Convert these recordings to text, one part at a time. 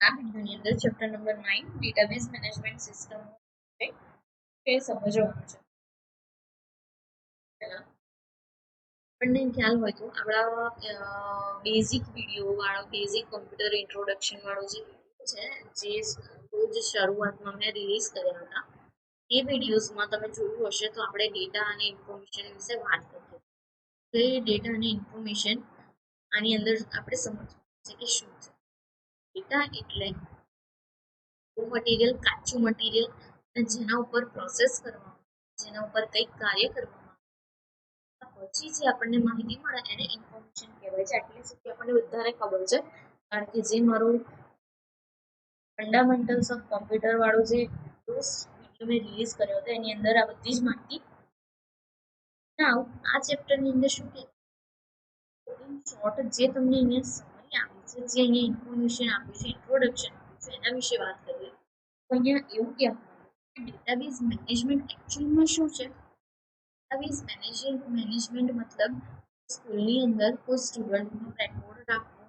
આ વિડિયોની અંદર chapter number 9 database management system એ સમજવાનું છે. પહેલા આપણને ખ્યાલ હોય તો આપણા બેઝિક વિડીયો વાળો બેઝિક કમ્પ્યુટર ઇન્ટ્રોડક્શન વાળો જે વિડીયો છે જે રોજ શરૂઆતમાં મેં રિલીઝ કર્યા હતા એ વિડીયોઝમાં તમે જોયું હશે તો આપણે ડેટા અને ઇન્ફોર્મેશન વિશે વાત કરીએ તો એ ડેટા અને ઇન્ફોર્મેશન આની અંદર આપણે સમજવું છે કે શું છે. ડેટા એટલે મટીરિયલ કાચું મટીરિયલ જેના ઉપર પ્રોસેસ કરવામાં જેના ઉપર કંઈક કાર્ય કરવામાં પછી જે આપણને માહિતી મળે એને ઇન્ફોર્મેશન કહેવાય છે. આટલી સુધી આપણને બધાને ખબર છે કારણ કે જે મારું ફંડામેન્ટલ્સ ઓફ કોમ્પ્યુટર વાળો જે વિડીયો મેં રિલીઝ કર્યો હતો એની અંદર આ બધી જ માહિતી. નાઉ આ ચેપ્ટરની અંદર શું કે ઇન શોર્ટ જે તમને અહીંયા સમરી આપી છે જે અહીંયા ઇન્ફોર્મેશન આપ્યું છે ઇન્ટ્રોડક્શન આપ્યું છે એના વિશે વાત કરીએ તો અહીંયા એવું કહેવામાં કે ડેટાબેઝ મેનેજમેન્ટ એકચ્યુઅલમાં શું છે. ડેટાબેઝ મેનેજમેન્ટ મતલબ સ્કૂલની અંદર કોઈ સ્ટુડન્ટનો રેકોર્ડ રાખવો.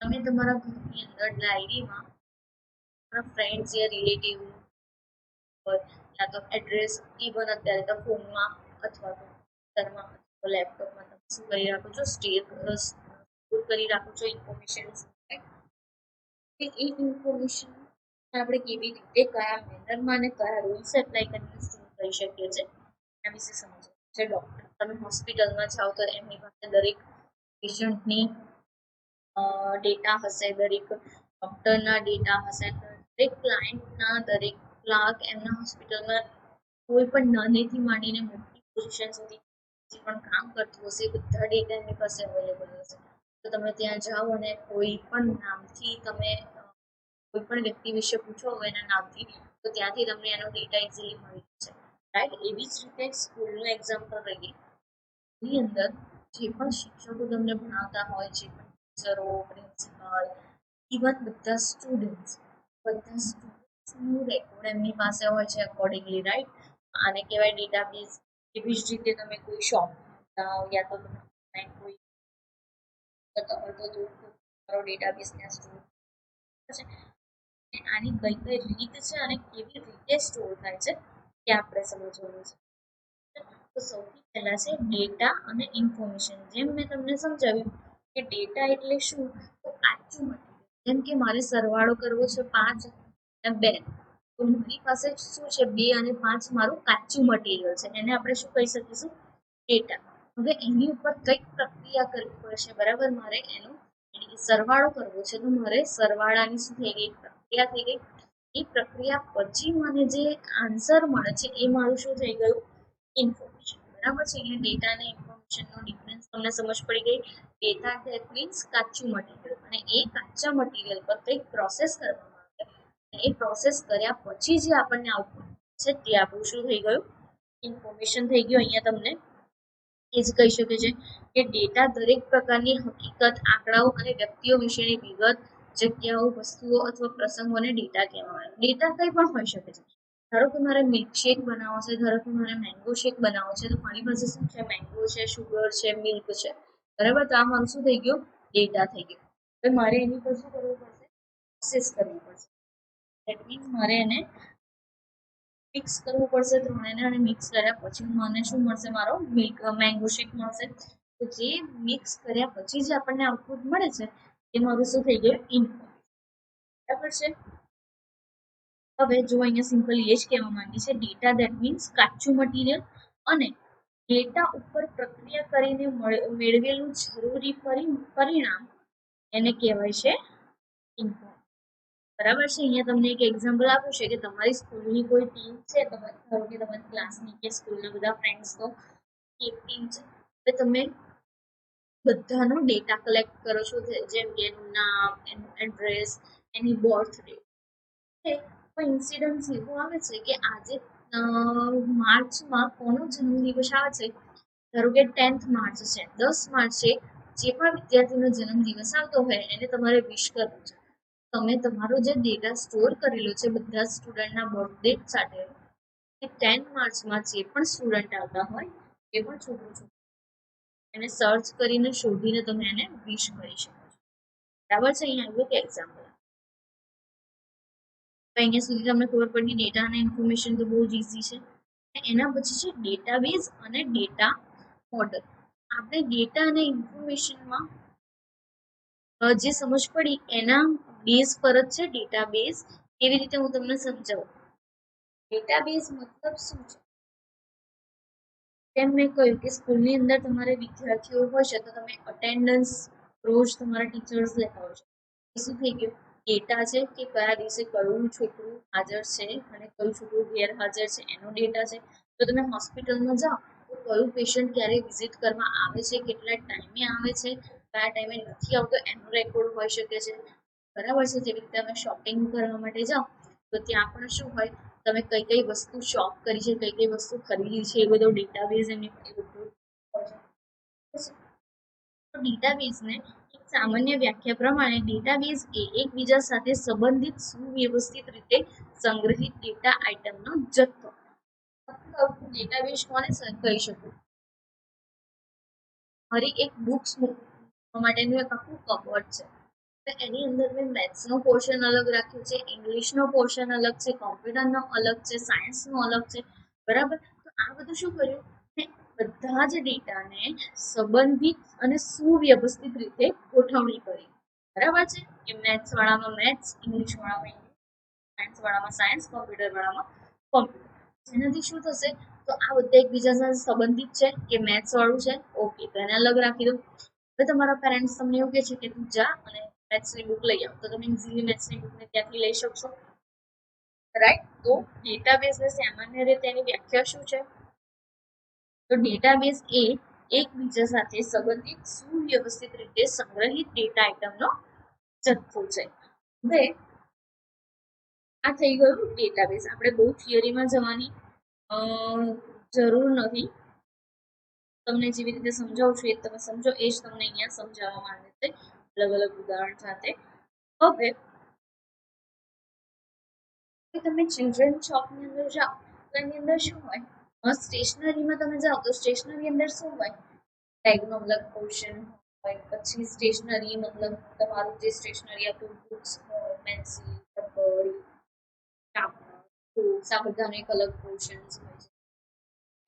તમે તમારા ઘરની અંદર ડાયરીમાં તમારા ફ્રેન્ડ્સ યા રિલેટિવ યા તો એડ્રેસ ઇવન અત્યારે તો ફોનમાં અથવા તો કમ્પ્યુટરમાં અથવા લેપટોપમાં તમે શું કરી રાખો છો સ્ટોર કરી રાખો છો ઇન્ફોર્મેશન. એ ઇન્ફોર્મેશન આપણે કેવી રીતે કયા મેનરમાં અને કયા રૂલ્સ એપ્લાય કરીને સ્ટોર કરી શકીએ છીએ એના વિશે સમજવું છે. ડૉક્ટર તમે હોસ્પિટલમાં જાઓ તો એમની પાસે દરેક પેશન્ટની ડેટા હશે, દરેક ડૉક્ટરના ડેટા હશે, દરેક ક્લાયન્ટના દરેક ક્લાર્ક એમના હોસ્પિટલમાં કોઈ પણ નાનેથી માંડીને મોટી પોઝિશન સુધી જે પણ કામ કરતું હશે બધા ડેટા એમની પાસે અવેલેબલ હશે. તો તમે ત્યાં જાઓ અને કોઈ પણ નામથી તમે કોઈ પણ વ્યક્તિ વિશે પૂછો હોય એના નામથી તો ત્યાંથી તમને એનો ડેટા ઇઝીલી મળી જશે. રાઈટ. એવી જ રીતે સ્કૂલનું એક્ઝામ્પલ લઈએ એની અંદર જે પણ શિક્ષકો તમને ભણાવતા હોય છે ટીચરો પ્રિન્સિપાલ ઇવન બધા સ્ટુડન્ટ્સનું રેકોર્ડ એમની પાસે હોય છે અકોર્ડિંગલી. રાઈટ. આને કહેવાય ડેટાબેઝ. એવી જ રીતે તમે કોઈ શોપ યા તો તમે કોઈ ડેટાબેઝ ત્યાં સ્ટોર છે. આની કઈ કઈ રીત છે અને કેવી રીતે સ્ટોર થાય છે તે આપણે સમજવાનું છે. તો સૌથી પહેલા છે ડેટા અને ઇન્ફોર્મેશન. જેમ મેં તમને સમજાવ્યું કે ડેટા એટલે શું તો કાચું મટીરિયલ. જેમ કે મારે સરવાળો કરવો છે 5 અને 2 તો મારી પાસે શું છે 2 અને 5 મારું કાચું મટીરિયલ છે એને આપણે શું કહી શકીશું ડેટા. હવે એની ઉપર કંઈક પ્રક્રિયા કરવી પડશે બરાબર. મારે એનો સરવાળો કરવો છે તો મારે સરવાળાની શું થઈ ગઈ પ્રક્રિયા થઈ ગઈ. એ પ્રક્રિયા પછી મને જે આન્સર મળે છે એ મારું શું થઈ ગયું ઇન્ફોર્મેશન. બરાબર છે. અહીંયા ડેટા અને ઇન્ફોર્મેશનનો ડિફરન્સ તમને સમજ પડી ગઈ. ડેટા ધેટ મીન્સ કાચું મટીરિયલ અને એ કાચા મટીરિયલ પર કંઈક પ્રોસેસ કરવામાં આવે એ પ્રોસેસ કર્યા પછી જે આપણને આઉટપુટ છે તે આપણું શું થઈ ગયું ઇન્ફોર્મેશન થઈ ગયું. અહીંયા તમને એ જ કહી શકે છે કે ડેટા દરેક પ્રકારની હકીકત આંકડાઓ અને વ્યક્તિઓ વિશેની વિગત જગ્યાઓ વસ્તુઓ અથવા પ્રસંગોને ડેટા કહેવામાં આવે. ડેટા કંઈ પણ હોઈ શકે છે. ધારો કે મારે મિલ્કશેક બનાવવો છે, ધારો કે મારે મેંગો શેક બનાવવો છે તો મારી પાસે શું છે મેંગો છે, શુગર છે, મિલ્ક છે બરાબર. તો આ મારું શું થઈ ગયું ડેટા થઈ ગયું. હવે મારે એની પર શું કરવું પડશે પ્રોસેસ કરવી પડશે. ધેટ મીન્સ મારે એને મિક્સ કરવું પડશે ત્રણેયને અને મિક્સ કર્યા પછી મને શું મળશે મારો મેંગો શેક મળશે. તો જે મિક્સ કર્યા પછી જે આપણને આઉટપુટ મળે છે એ મારું શું થઈ ગયું ઇનપુટ. બરાબર છે. હવે જો અહીંયા સિમ્પલી એ જ કહેવા માંગી છે ડેટા ધેટ મીન્સ કાચું મટીરિયલ અને ડેટા ઉપર પ્રક્રિયા કરીને મેળવેલું જરૂરી પરિણામ એને કહેવાય છે ઇનપુટ. બરાબર છે. અહીંયા તમને એક એક્ઝામ્પલ આપ્યું છે કે તમારી સ્કૂલની કોઈ ટીમ છે, ધારો કે તમારી ક્લાસની કે સ્કૂલના બધા ફ્રેન્ડ્સ તો એક ટીમ છે. હવે તમે બધાનો ડેટા કલેક્ટ કરો છો જેમ કે એનું નામ, એનું એડ્રેસ, એની બર્થ ડેટ. કોઈ ઇન્સિડન્સ એવું આવે છે કે આજે માર્ચમાં કોનો જન્મદિવસ આવે છે. ધારો કે 10th માર્ચ છે, 10 માર્ચે જે પણ વિદ્યાર્થીનો જન્મદિવસ આવતો હોય એને તમારે વિશ કરવું છે. તમે તમારો જે ડેટા સ્ટોર કરેલો છે બધા સ્ટુડન્ટના બર્થડેટ સાથે 10 માર્ચમાં જે પણ સ્ટુડન્ટ આવતા હોય એ પણ છોકરું છોકરી એને સર્ચ કરીને શોધીને તમે એને વિશ કરી શકો છો. બરાબર છે. અહીંયા આવ્યું કે એક્ઝામ્પલ તો અહીંયા સુધી તમને ખબર પડી ડેટા અને ઇન્ફોર્મેશન તો બહુ જ ઇઝી છે. એના પછી છે ડેટાબેઝ અને ડેટા મોડલ. આપણે ડેટા અને ઇન્ફોર્મેશનમાં જે સમજ પડી એના બેઝ પર જ છે ડેટાબેઝ. કેવી રીતે હું તમને સમજાવું. ડેટાબેઝ મતલબ શું છે? તેમ મેં કહ્યું કે સ્કૂલની અંદર તમારે વિદ્યાર્થીઓ હોય છે તો તમે અટેન્ડન્સ રોજ તમારા ટીચર્સ લેતા હોય છે. એ શું થઈ ગયું? ડેટા છે કે કયા દિવસે કયું છોકરું હાજર છે અને કયું છોકરું ગેરહાજર છે એનો ડેટા છે. તો તમે હોસ્પિટલમાં જાઓ તો કયું પેશન્ટ ક્યારે વિઝિટ કરવા આવે છે, કેટલા ટાઈમે આવે છે, કયા ટાઈમે નથી આવતો એનો રેકોર્ડ હોઈ શકે છે. બરાબર છે. જેવી રીતે તમે શોપિંગ કરવા માટે જાઓ તો ત્યાં પણ શું હોય, તમે કઈ કઈ વસ્તુ શોપ કરી છે, કઈ કઈ વસ્તુ ખરીદી છે, એ બધો ડેટાબેઝ એની એ બધું હોય છે. ડેટાબેઝને એક સામાન્ય વ્યાખ્યા પ્રમાણે ડેટાબેઝ એ એકબીજા સાથે સંબંધિત સુવ્યવસ્થિત રીતે સંગ્રહિત ડેટા આઇટમનો જથ્થો. ડેટાબેઝ કોને કહી શકું? મારી એક બુક્સ માટેનું એક આખું કબોર્ડ છે. એની અંદર મેં મેથ્સનો પોર્શન અલગ રાખ્યો છે, ઇંગ્લિશનો પોર્શન અલગ છે, કોમ્પ્યુટરનો અલગ છે, સાયન્સનો અલગ છે. બરાબર. તો આ બધું શું કર્યું? બધા જ ડેટાને સંબંધિત અને સુવ્યવસ્થિત રીતે ગોઠવણી કરી. બરાબર છે. કે મેથ્સ વાળામાં મેથ્સ, ઇંગ્લિશ વાળામાં ઇંગ્લિશ, સાયન્સ વાળામાં સાયન્સ, કોમ્પ્યુટર વાળામાં કોમ્પ્યુટર. જેનાથી શું થશે? તો આ બધા એકબીજા સાથે સંબંધિત છે. કે મેથ્સ વાળું છે, ઓકે, તો એને અલગ રાખી દો. હવે તમારા પેરેન્ટ્સ તમને એવું કહે છે કે તું જા અને મેથ્સની બુક લઈ આવ, તો તમે ઇઝીલી મેથ્સની બુકને ત્યાંથી લઈ શકશો. રાઈટ. તો ડેટાબેઝને સામાન્ય રીતે એની વ્યાખ્યા શું છે? તો ડેટાબેઝ એ એકબીજા સાથે સંબંધિત સુવ્યવસ્થિત રીતે સંગ્રહિત ડેટા આઇટમનો જથ્થો છે. હવે આ થઈ ગયું ડેટાબેઝ. આપણે બહુ થિયરીમાં જવાની જરૂર નથી. તમને જેવી રીતે સમજાવું છું એ તમે સમજો, એ જ તમને અહીંયા સમજાવવામાં આવે છે અલગ અલગ ઉદાહરણ સાથે. હવે તમે ચિલ્ડ્રન શોપની અંદર જાઓ તો એની અંદર શું હોય? સ્ટેશનરીમાં તમે જાઓ તો સ્ટેશનરી અંદર શું હોય? ટેગનો અલગ પોર્શન હોય. પછી સ્ટેશનરી મતલબ તમારું જે સ્ટેશનરી આપણું બુક્સ હોય, પેન્સિલ, રબર, શાર્પનર, આ બધાનો એક અલગ પોર્શન હોય છે.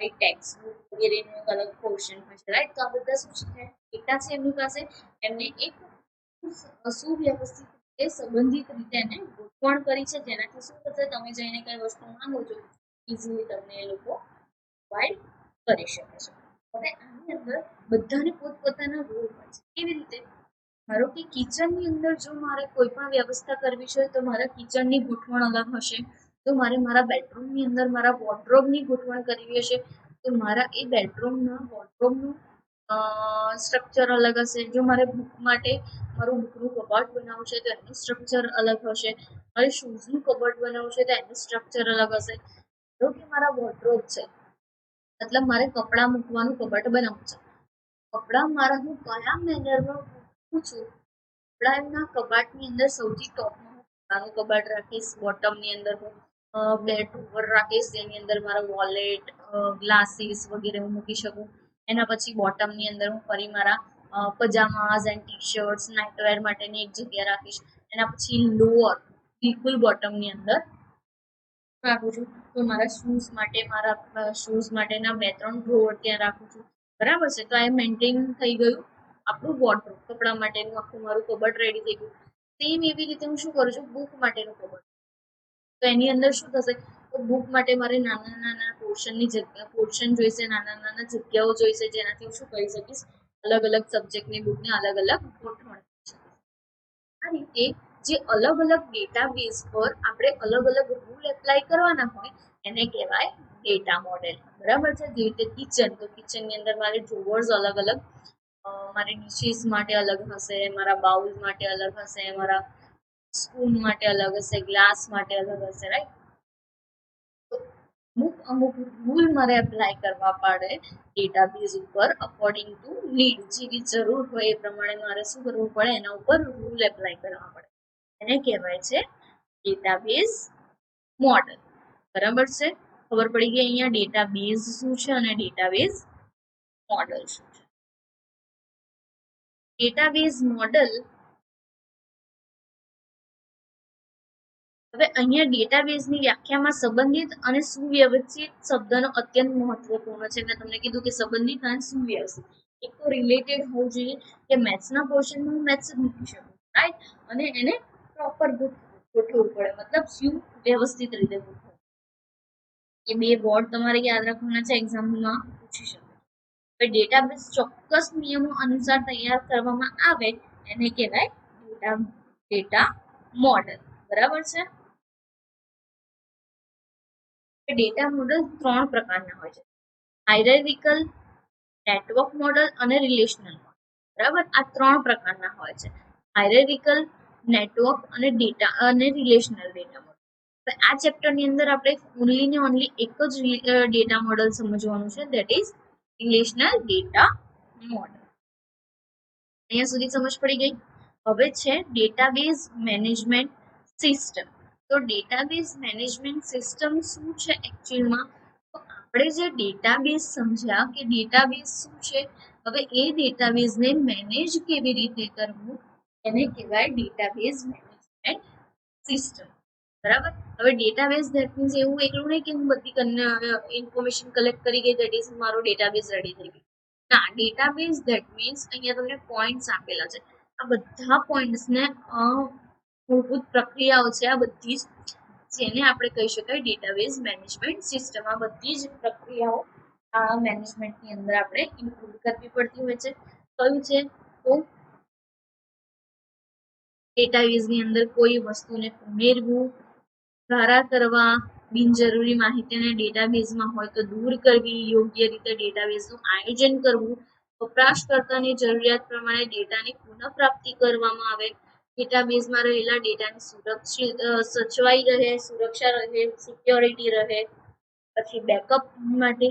ટેક્સ્ટ બુક વગેરેનું એક અલગ પોર્શન હોય છે. રાઈટ. તો આ બધા શું છે? ડેટા છે એમની પાસે. એમને એક સુવ્યવસ્થિત રીતે સંબંધિત રીતે એને ગોઠવણ કરી છે, જેનાથી શું થશે? તમે જઈને કઈ વસ્તુ માંગો છો ઇઝીલી તમને એ લોકો પ્રોવાઈડ કરી શકે છે. હવે આની અંદર બધાને પોતપોતાના રોલ હોય છે. કેવી રીતે? ધારો કે કિચનની અંદર જો મારે કોઈ પણ વ્યવસ્થા કરવી છે તો મારા કિચનની ગોઠવણ અલગ હશે. તો મારે મારા બેડરૂમની અંદર મારા વોર્ડરોબની ગોઠવણ કરવી હશે તો મારા એ બેડરૂમના વોર્ડરોબનું સ્ટ્રક્ચર અલગ હશે. જો મારે બુક માટે મારું બુકનું કબાટ બનાવવું છે તો એનું સ્ટ્રક્ચર અલગ હશે. મારે શૂઝનું કબાટ બનાવવું છે તો એનું સ્ટ્રક્ચર અલગ હશે. જો કે મારા વોર્ડરોબ છે, મતલબ મારે કપડાં મૂકવાનું કબાટ બનાવવું છે. કપડાં મારા હું કયા મેનરમાં મૂકું છું? કપડાના કબાટની અંદર સૌથી ટોપમાં હું કપડાનું કબાટ રાખીશ. બોટમની અંદર હું બે ડ્રોવર રાખીશ, જેની અંદર મારા વોલેટ, ગ્લાસીસ વગેરે હું મૂકી શકું. એના પછી બોટમની અંદર હું ફરી મારા પજામાસ એન્ડ ટી શર્ટ્સ, નાઇટવેર માટેની એક જગ્યા રાખીશ. એના પછી લોઅર બિલકુલ બોટમની અંદર રાખું છું. તો મારા શૂઝ માટેના 2-3 ડ્રોવર ત્યાં રાખું છું. બરાબર છે. તો આ મેન્ટેન થઈ ગયું આપણું વોર્ડરોબ. કપડા માટેનું આખું મારું કબટ રેડી થઈ ગયું. સેમ એવી રીતે હું શું કરું છું? બુક માટેનું કબટ. તો એની અંદર શું થશે? તો બુક માટે મારે નાના નાના પોર્શન જોઈશે, નાના નાના જગ્યાઓ જોઈશે, જેનાથી હું શું કરી શકીશ? અલગ અલગ સબ્જેક્ટની બુકને અલગ અલગ ગોઠવણ. આ રીતે જે અલગ અલગ ડેટાબેઝ પર આપણે અલગ અલગ રૂલ એપ્લાય કરવાના હોય એને કહેવાય ડેટા મોડેલ. બરાબર છે. જેવી રીતે કિચન, તો કિચનની અંદર મારે ડ્રોવર્સ અલગ અલગ, મારી ડિશિસ માટે અલગ હશે, મારા બાઉલ માટે અલગ હશે, મારા સ્પૂન માટે અલગ હશે, ગ્લાસ માટે અલગ હશે. રાઈટ. તો અમુક અમુક રૂલ મારે એપ્લાય કરવા પડે ડેટાબેઝ ઉપર અકોર્ડિંગ ટુ નીડ. જેવી જરૂર હોય એ પ્રમાણે મારે શું કરવું પડે? એના ઉપર રૂલ એપ્લાય કરવા પડે. એને કહેવાય છે ડેટાબેઝ મોડેલ. બરાબર છે. ખબર પડી ગઈ અહીંયા ડેટાબેઝ શું છે અને ડેટાબેઝ મોડેલ શું છે. ડેટાબેઝ મોડેલ હવે અહીંયા ડેટાબેઝની વ્યાખ્યામાં સંબંધિત અને સુવ્યવસ્થિત શબ્દનો અત્યંત મહત્વપૂર્ણ છે. મેં તમને કીધું કે સંબંધિત અને સુવ્યવસ્થિત, એક તો રિલેટેડ હોવું જોઈએ કે મેથ્સના પોર્શનમાં હું મેથ્સ જ મૂકી શકું, રાઈટ, અને એને પ્રોપર ગોઠવવું પડે, મતલબ સુવ્યવસ્થિત રીતે ગોઠવવું. એ બે વર્ડ તમારે યાદ રાખવાના છે, એક્ઝામમાં પૂછી શકે. હવે ડેટાબેઝ ચોક્કસ નિયમો અનુસાર તૈયાર કરવામાં આવે એને કહેવાય ડેટા મોડેલ. બરાબર છે. ડેટા મોડેલ 3 પ્રકારના હોય છે: હાયરાર્કિકલ, નેટવર્ક મોડેલ અને રિલેશનલ મોડેલ. બરાબર, આ 3 પ્રકારના હોય છે: હાયરાર્કિકલ, નેટવર્ક અને ડેટા અને રિલેશનલ ડેટા મોડેલ. આ ચેપ્ટરની અંદર આપણે ઓનલી ને ઓનલી એક જ ડેટા મોડેલ સમજવાનું છે, that is relational data model. અહીંયા સુધી સમજ પડી ગઈ. હવે છે ડેટાબેઝ મેનેજમેન્ટ સિસ્ટમ. તો ડેટાબેઝ મેનેજમેન્ટ સિસ્ટમ શું છે એકચ્યુઅલમાં? તો આપણે જે ડેટાબેઝ સમજ્યા કે ડેટાબેઝ શું છે, હવે એ ડેટાબેઝને મેનેજ કેવી રીતે કરવું એને કહેવાય ડેટાબેઝ મેનેજમેન્ટ સિસ્ટમ. બરાબર. હવે ડેટાબેઝ ધેટ મીન્સ એવું એકલું નહીં કે હું બધી ઇન્ફોર્મેશન કલેક્ટ કરી ગઈ, ધેટ ઇઝ મારો ડેટાબેઝ રેડી થઈ ગયો. ના, ડેટાબેઝ ધેટ મીન્સ અહીંયા તમને પોઈન્ટ્સ આપેલા છે, આ બધા પોઈન્ટ્સને મૂળભૂત પ્રક્રિયાઓ છે આ બધી જ, જેને આપણે કહી શકાય ડેટાબેઝ મેનેજમેન્ટ સિસ્ટમ. આ બધી જ પ્રક્રિયાઓ આ મેનેજમેન્ટની અંદર આપણે ઇન્ક્લુડ કરવી પડતી હોય છે. કયું છે? તો ડેટાબેઝની અંદર કોઈ વસ્તુને ઉમેરવું, સુધારા કરવા, બિનજરૂરી માહિતીને ડેટાબેઝમાં હોય તો દૂર કરવી, યોગ્ય રીતે ડેટાબેઝનું આયોજન કરવું, વપરાશકર્તાની જરૂરિયાત પ્રમાણે ડેટાની પુનઃપ્રાપ્તિ કરવામાં આવે, ડેટાબેઝમાં રહેલા ડેટાની સુરક્ષિત સચવાઈ રહે, સુરક્ષા રહે, સિક્યોરિટી રહે. પછી બેકઅપ માટે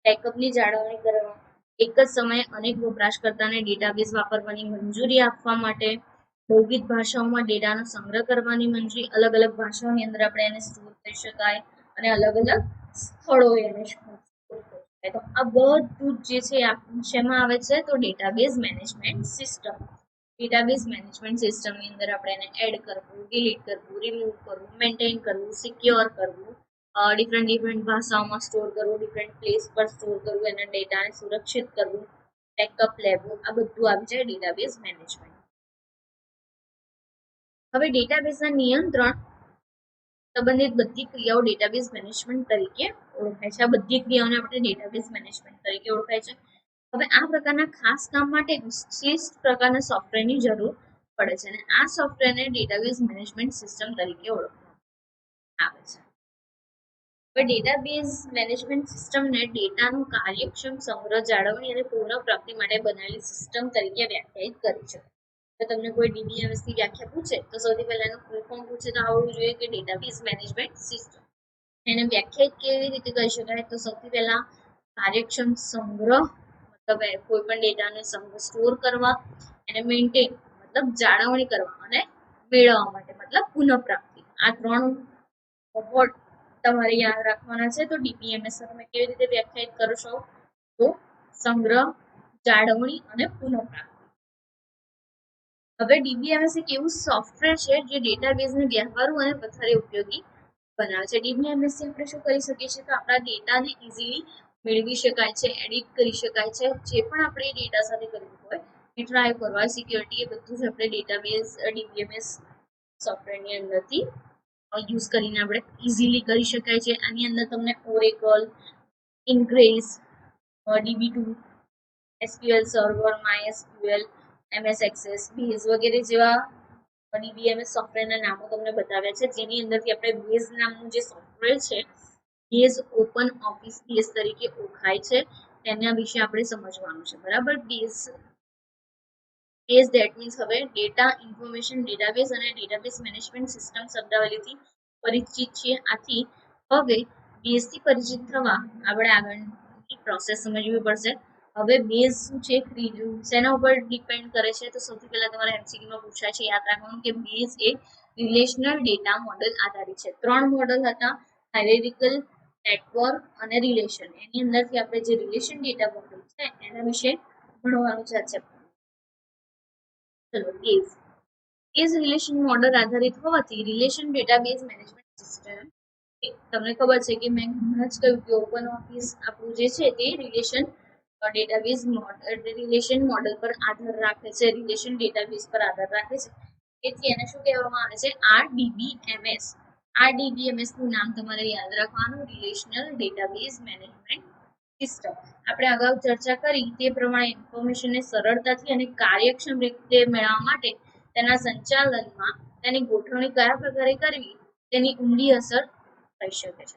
બેકઅપની જાળવણી કરવા, એક જ સમયે અનેક વપરાશકર્તાને ડેટાબેઝ વાપરવાની મંજૂરી આપવા માટે, બહુવિધ ભાષાઓમાં ડેટાનો સંગ્રહ કરવાની મંજૂરી, અલગ અલગ ભાષાઓની અંદર આપણે એને સ્ટોર કરી શકાય અને અલગ અલગ સ્થળોએ એને સ્ટોર કરી શકાય. તો આ બધું જે છે શેમાં આવે છે? તો database management system. Database management સિસ્ટમની અંદર આપણે એને એડ કરવું, ડિલીટ કરવું, રિમૂવ કરવું, મેન્ટેન કરવું, સિક્યોર કરવું, ડિફરન્ટ ભાષાઓમાં સ્ટોર કરવું, ડિફરન્ટ પ્લેસ પર સ્ટોર કરવું, એના ડેટાને સુરક્ષિત કરવું, બેકઅપ લેવું, આ બધું આવી જાય ડેટાબેઝ મેનેજમેન્ટ. હવે ડેટાબેઝના નિયંત્રણ સંબંધિત બધી ક્રિયાઓ ડેટાબેઝ મેનેજમેન્ટ તરીકે ઓળખાય છે. આ બધી ક્રિયાઓને આપણે ડેટાબેઝ મેનેજમેન્ટ તરીકે ઓળખાય છે. હવે આ પ્રકારના ખાસ કામ માટે વિશિષ્ટ પ્રકારના સોફ્ટવેરની જરૂર પડે છે અને આ સોફ્ટવેરને ડેટાબેઝ મેનેજમેન્ટ સિસ્ટમ તરીકે ઓળખવામાં આવે છે. હવે ડેટાબેઝ મેનેજમેન્ટ સિસ્ટમને ડેટાનું કાર્યક્ષમ સંગ્રહ, જાળવણી અને પુનઃપ્રાપ્તિ માટે બનાવેલી સિસ્ટમ તરીકે વ્યાખ્યાયિત કરી છે. તો તમને કોઈ DBMS ની વ્યાખ્યા પૂછે તો સૌથી પહેલા એનું ફૂલ ફોર્મ પૂછે તો આવડવું જોઈએ કે ડેટાબેઝ મેનેજમેન્ટ સિસ્ટમ. એને વ્યાખ્યાયિત કેવી રીતે કરી શકાય? તો સૌથી પહેલા કાર્યક્ષમ સંગ્રહ, મતલબ કોઈ પણ ડેટાને સ્ટોર કરવા, એને મેન્ટેન મતલબ જાળવણી કરવા અને મેળવવા માટે મતલબ પુનઃપ્રાપ્તિ. આ 3 વર્ડ તમારે યાદ રાખવાના છે. તો DBMS તમે કેવી રીતે વ્યાખ્યાયિત કરશો? તો સંગ્રહ, જાળવણી અને પુનઃપ્રાપ્તિ. હવે DBMS એક એવું સોફ્ટવેર છે જે ડેટાબેઝને વ્યવહારુ અને વધારે ઉપયોગી બનાવે છે. DBMS થી આપણે શું કરી શકીએ છીએ? તો આપણા ડેટાને ઇઝીલી મેળવી શકાય છે, એડિટ કરી શકાય છે, જે પણ આપણે ડેટા સાથે કરવું હોય, રિટ્રાઈવ કરવા, સિક્યોરિટી, એ બધું જ આપણે ડેટાબેઝ DBMS સોફ્ટવેરની અંદરથી યુઝ કરીને આપણે ઇઝીલી કરી શકાય છે. આની અંદર તમને Oracle, Ingres, DB2, SQL server, MySQL, MS Access, base વગેરે જેવા DBMS સોફ્ટવેરના નામો તમને બતાવ્યા છે, જેની અંદરથી આપણે બેઝ નામનું જે સોફ્ટવેર છે, બેઝ ઓપન ઓફિસ બેઝ તરીકે ઓળખાય છે, તેના વિશે આપણે સમજવાનું છે. બરાબર. બેઝ ધેટ મીન્સ હવે ડેટા ઇન્ફોર્મેશન ડેટાબેઝ અને ડેટાબેઝ મેનેજમેન્ટ સિસ્ટમ શબ્દાવલીથી પરિચિત છીએ. આથી હવે બેઝથી પરિચિત થવા આપણે આગળની પ્રોસેસ સમજવી પડશે. હવે બેઝ શું છે, શેના ઉપર ડિપેન્ડ કરે છે? તો સૌથી પહેલા તમારે MCQમાં પૂછાય છે, યાદ રાખવાનું કે બેઝ એ રિલેશનલ ડેટા મોડેલ આધારિત છે. 3 મોડેલ હતા: હાયરાર્કિકલ, નેટવર્ક અને રિલેશન. એની અંદરથી આપણે જે રિલેશન ડેટા મોડેલ છે એના વિશે ભણવાનું છે. ચલો બેઝ રિલેશન મોડલ આધારિત હોવાથી રિલેશન ડેટાબેઝ મેનેજમેન્ટ સિસ્ટમ તમને ખબર છે કે મેં હમણાં જ કહ્યું કે ઓપન ઓફિસ આપણું જે છે તે ડેટાબેઝ રિલેશન મોડલ પર આધાર રાખે છે, રિલેશન ડેટાબેઝ પર આધાર રાખે છે. તેથી એને શું કહેવામાં આવે છે? RDBMS. RDBMS નું નામ તમારે યાદ રાખવાનું, રિલેશનલ ડેટાબેઝ મેનેજમેન્ટ સિસ્ટમ. આપણે અગાઉ ચર્ચા કરી તે પ્રમાણે ઇન્ફોર્મેશનને સરળતાથી અને કાર્યક્ષમ રીતે મેળવવા માટે તેના સંચાલનમાં તેની ગોઠવણી કયા પ્રકારે કરવી તેની ઊંડી અસર થઈ શકે છે.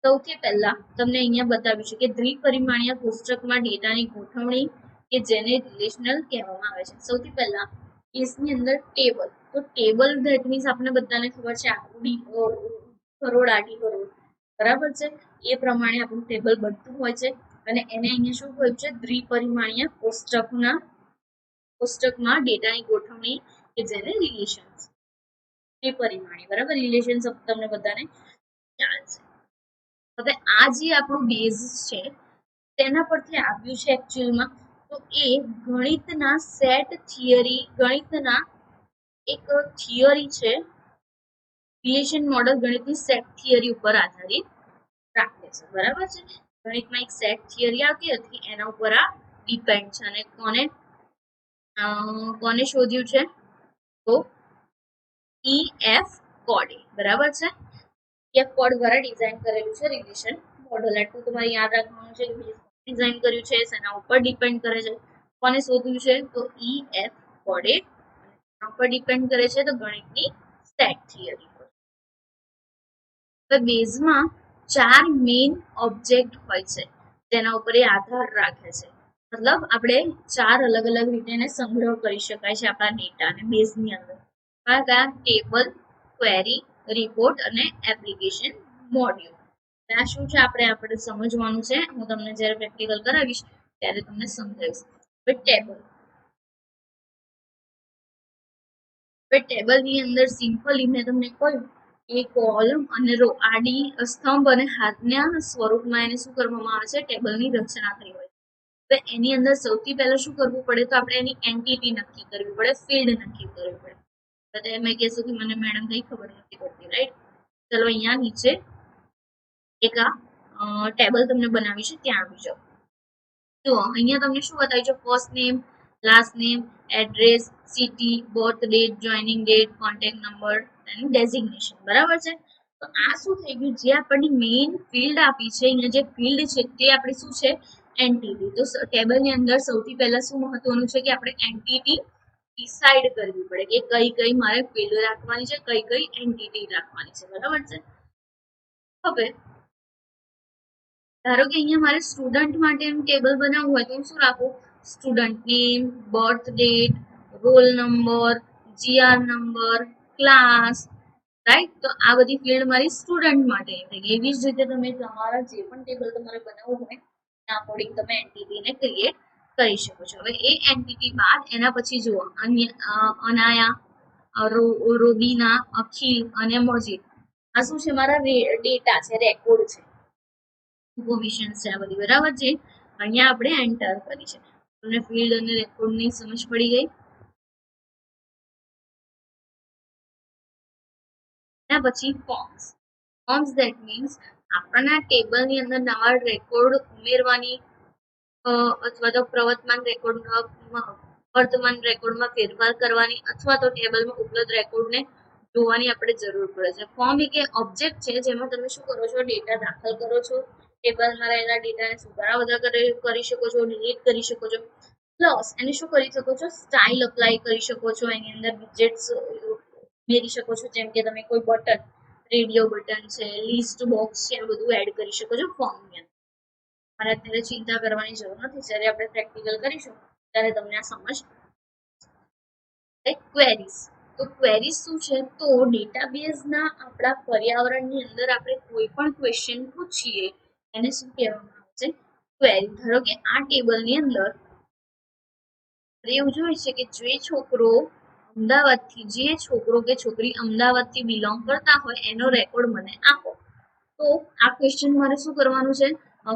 સૌથી પહેલા તમને અહીંયા બતાવ્યું છે કે દ્વિપરિમાણીય કોષ્ટકમાં ડેટાની ગોઠવણી કે જેને રિલેશનલ કહેવામાં આવે છે. સૌથી પહેલા કેસની અંદર ટેબલ. તો ટેબલ ધેટ મીન્સ આપણે બધાને ખબર છે આકૃતિ કરોડ આડી કરોડ, બરાબર છે? એ પ્રમાણે આપણું ટેબલ બનતું હોય છે અને એને અહીંયા શું કહ્યું છે? દ્વિપરિમાણીય કોષ્ટકમાં ડેટાની ગોઠવણી કે જેને રિલેશન દ્વિપરિમાણીય, બરાબર? રિલેશન તમને બધાને ખ્યાલ છે. હવે આ જે આપણું બેઝ છે તેના પરથી આવ્યું છે એકચ્યુઅલમાં, તો એ ગણિતના સેટ થિયરી, ગણિતના એક થિયરી છે, રિલેશન મોડલ ગણિતની સેટ થિયરી ઉપર આધારિત રાખે છે, બરાબર છે? ગણિતમાં એક સેટ થિયરી આવતી હતી, એના ઉપર આ ડિપેન્ડ છે. અને કોને શોધ્યું છે? તો EF કોડે, બરાબર છે? EF કોડ દ્વારા ડિઝાઇન કરેલું છે રિલેશન મોડલ. એટલું તમારે યાદ રાખવાનું છે કે ડિઝાઇન કર્યું છે, એના ઉપર ડિપેન્ડ કરે છે. કોને શોધ્યું છે? તો EF કોડે. એના ઉપર ડિપેન્ડ કરે છે તો ગણિતની સેટ થિયરી પર. હવે બેઝમાં 4 મેઇન ઓબ્જેક્ટ હોય છે જેના ઉપર એ આધાર રાખે છે. મતલબ આપણે 4 અલગ અલગ રીતે એને સંગ્રહ કરી શકાય છે આપણા ડેટાને બેઝની અંદર. કયા? ટેબલ, ક્વેરી, રિપોર્ટ અને એપ્લિકેશન મોડ્યુલ. આ શું છે આપણે સમજવાનું છે. હું તમને જ્યારે પ્રેક્ટિકલ કરાવીશ ત્યારે તમને સમજાવીશ. હવે ટેબલની અંદર સિમ્પલી મેં તમને કહ્યું એ કોલમ અને રો, આડી સ્તંભ અને હાથના સ્વરૂપમાં એને શું કરવામાં આવે છે? ટેબલની રચના થઈ હોય. તો એની અંદર સૌથી પહેલા શું કરવું પડે? તો આપણે એની એન્ટિટી નક્કી કરવી પડે, ફિલ્ડ નક્કી કરવી પડે. તો મેં કહેશું કે મને મેડમ કઈ ખબર નથી પડતી, રાઈટ? ચલો અહીંયા નીચે એક આ ટેબલ તમને બનાવી છે, ત્યાં આવી જાઓ. તો અહીંયા તમને શું બતાવ્યું છે? First name, last name, address, city, birth date, joining date, contact number અને ડેઝિગ્નેશન, બરાબર છે? તો આ શું થઈ ગયું? જે આપણને મેઇન ફિલ્ડ આપી છે, અહીંયા જે ફિલ્ડ છે તે આપણે શું છે? એન્ટિટી. તો ટેબલની અંદર સૌથી પહેલા શું મહત્વનું છે કે આપણે એન્ટિટી ડિસાઇડ કરવી પડે કે કઈ કઈ મારે ફિલ્ડ રાખવાની છે, કઈ કઈ એન્ટિટી રાખવાની છે, બરાબર છે? હવે ધારો કે અહીંયા મારે સ્ટુડન્ટ માટે ટેબલ બનાવવું હોય તો હું શું રાખું? Student name, birth date, roll number, GR number, class, right? તો આ બધી ફિલ્ડ મારી સ્ટુડન્ટ માટે થઈ ગઈ. એવી જ રીતે તમે તમારા જે પણ ટેબલ તમારે બનાવવું હોય એના અકોર્ડિંગ તમે એન્ટિટીને ક્રિએટ કરી શકો છો. હવે એ એન્ટિટી બાદ એના પછી જુઓ અનાયા, રોબીના, અખિલ અને મજીદ. આ શું છે? મારા ડેટા છે, રેકોર્ડ છે, ઇન્ફોર્મેશન છે આ બધી, બરાબર છે? અહીંયા આપણે એન્ટર કરી છે. તમને ફિલ્ડ અને રેકોર્ડની સમજ પડી ગઈ? એના પછી ફોર્મ્સ ધેટ મીન્સ આપણા ટેબલની અંદર નવા રેકોર્ડ ઉમેરવાની અથવા તો વર્તમાન રેકોર્ડમાં ફેરફાર કરવાની અથવા તો ટેબલમાં ઉપલબ્ધ રેકોર્ડને જોવાની આપણે જરૂર પડે છે. ફોર્મ એક ઓબ્જેક્ટ છે જેમાં તમે શું કરો છો? ડેટા દાખલ કરો છો. ટેબલમાં રહેલા ડેટાને સુધારા વધારા કરી શકો છો, ડિલીટ કરી શકો છો. પ્લસ એને શું કરી શકો છો? સ્ટાઇલ અપ્લાય કરી શકો છો. એની અંદર વિજેટ્સ ઉમેરી શકો છો, જેમ કે તમે કોઈ બટન, રેડિયો બટન છે, લિસ્ટ બોક્સ છે, આ બધું એડ કરી શકો છો ફોર્મની અંદર. મારે અત્યારે ચિંતા કરવાની જરૂર નથી. જ્યારે આપણે પ્રેક્ટિકલ કરીશું ત્યારે તમને આ સમજ. ક્વેરીઝ. તો ક્વેરીઝ શું છે? તો ડેટાબેઝના આપણા પર્યાવરણની અંદર આપણે કોઈ પણ ક્વેશ્ચન પૂછીએ એને શું કહેવામાં આવે છે? ક્વેરી. ધારો કે આ ટેબલની અંદર એવું જોઈએ છે કે જે છોકરો કે છોકરી અમદાવાદથી બિલોંગ કરતા હોય એનો રેકોર્ડ મને આપો. તો આ ક્વેશ્ચન મારે શું કરવાનું છે?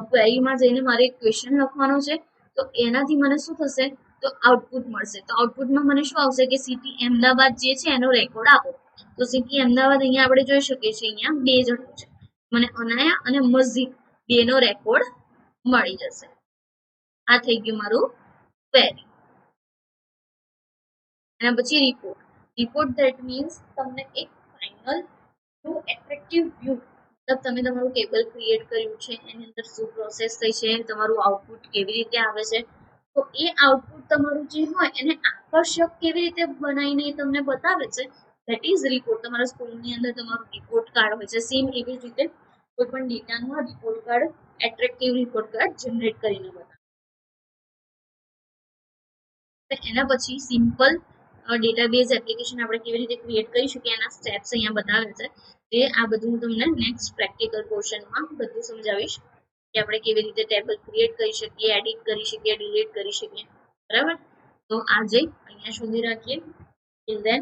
ક્વેરીમાં જઈને મારે એક ક્વેશ્ચન લખવાનો છે. તો એનાથી મને શું થશે? તો આઉટપુટ મળશે. તો આઉટપુટમાં મને શું આવશે કે સિટી અમદાવાદ જે છે એનો રેકોર્ડ આપો. તો સિટી અમદાવાદ અહીંયા આપણે જોઈ શકીએ છીએ, અહીંયા 2 જણો છે, મને અનાયા અને મસ્જિદ બેનો રેકોર્ડ મળી જશે. આ થઈ ગયું મારું ક્વેરી. એના પછી રિપોર્ટ. રિપોર્ટ ધેટ મીન્સ તમને એક ફાઇનલ એટ્રેક્ટિવ વ્યૂ, મતલબ તમે તમારું ટેબલ ક્રિએટ કર્યું છે, એની અંદર શું પ્રોસેસ થઈ છે, તમારું આઉટપુટ કેવી રીતે આવે છે, તો એ આઉટપુટ તમારું જે હોય એને આકર્ષક કેવી રીતે બનાવીને તમને બતાવે છે, ધેટ ઇઝ રિપોર્ટ. તમારા સ્કૂલની અંદર તમારું રિપોર્ટ કાર્ડ હોય છે, સેમ એવી જ રીતે કોઈ પણ ડેટાનું report card, attractive report card generate કરીને બતાવે. એના પછી સિમ્પલ ડેટાબેઝ એપ્લિકેશન આપણે કેવી રીતે ક્રિએટ કરી શકીએ એના સ્ટેપ્સ અહીંયા બતાવે છે. જે આ બધું હું તમને નેક્સ્ટ પ્રેક્ટિકલ પોર્શનમાં બધું સમજાવીશ કે આપણે કેવી રીતે ટેબલ ક્રિએટ કરી શકીએ, એડિટ કરી શકીએ, ડિલીટ કરી શકીએ. બરાબર, તો આજે અહીંયા સુધી રાખીએ. Till then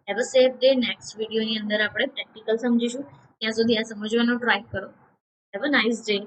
have a safe day. Next વિડીયોની અંદર આપણે પ્રેક્ટિકલ સમજીશું. ત્યાં સુધી આ સમજવાનો ટ્રાય કરો. Have a nice day.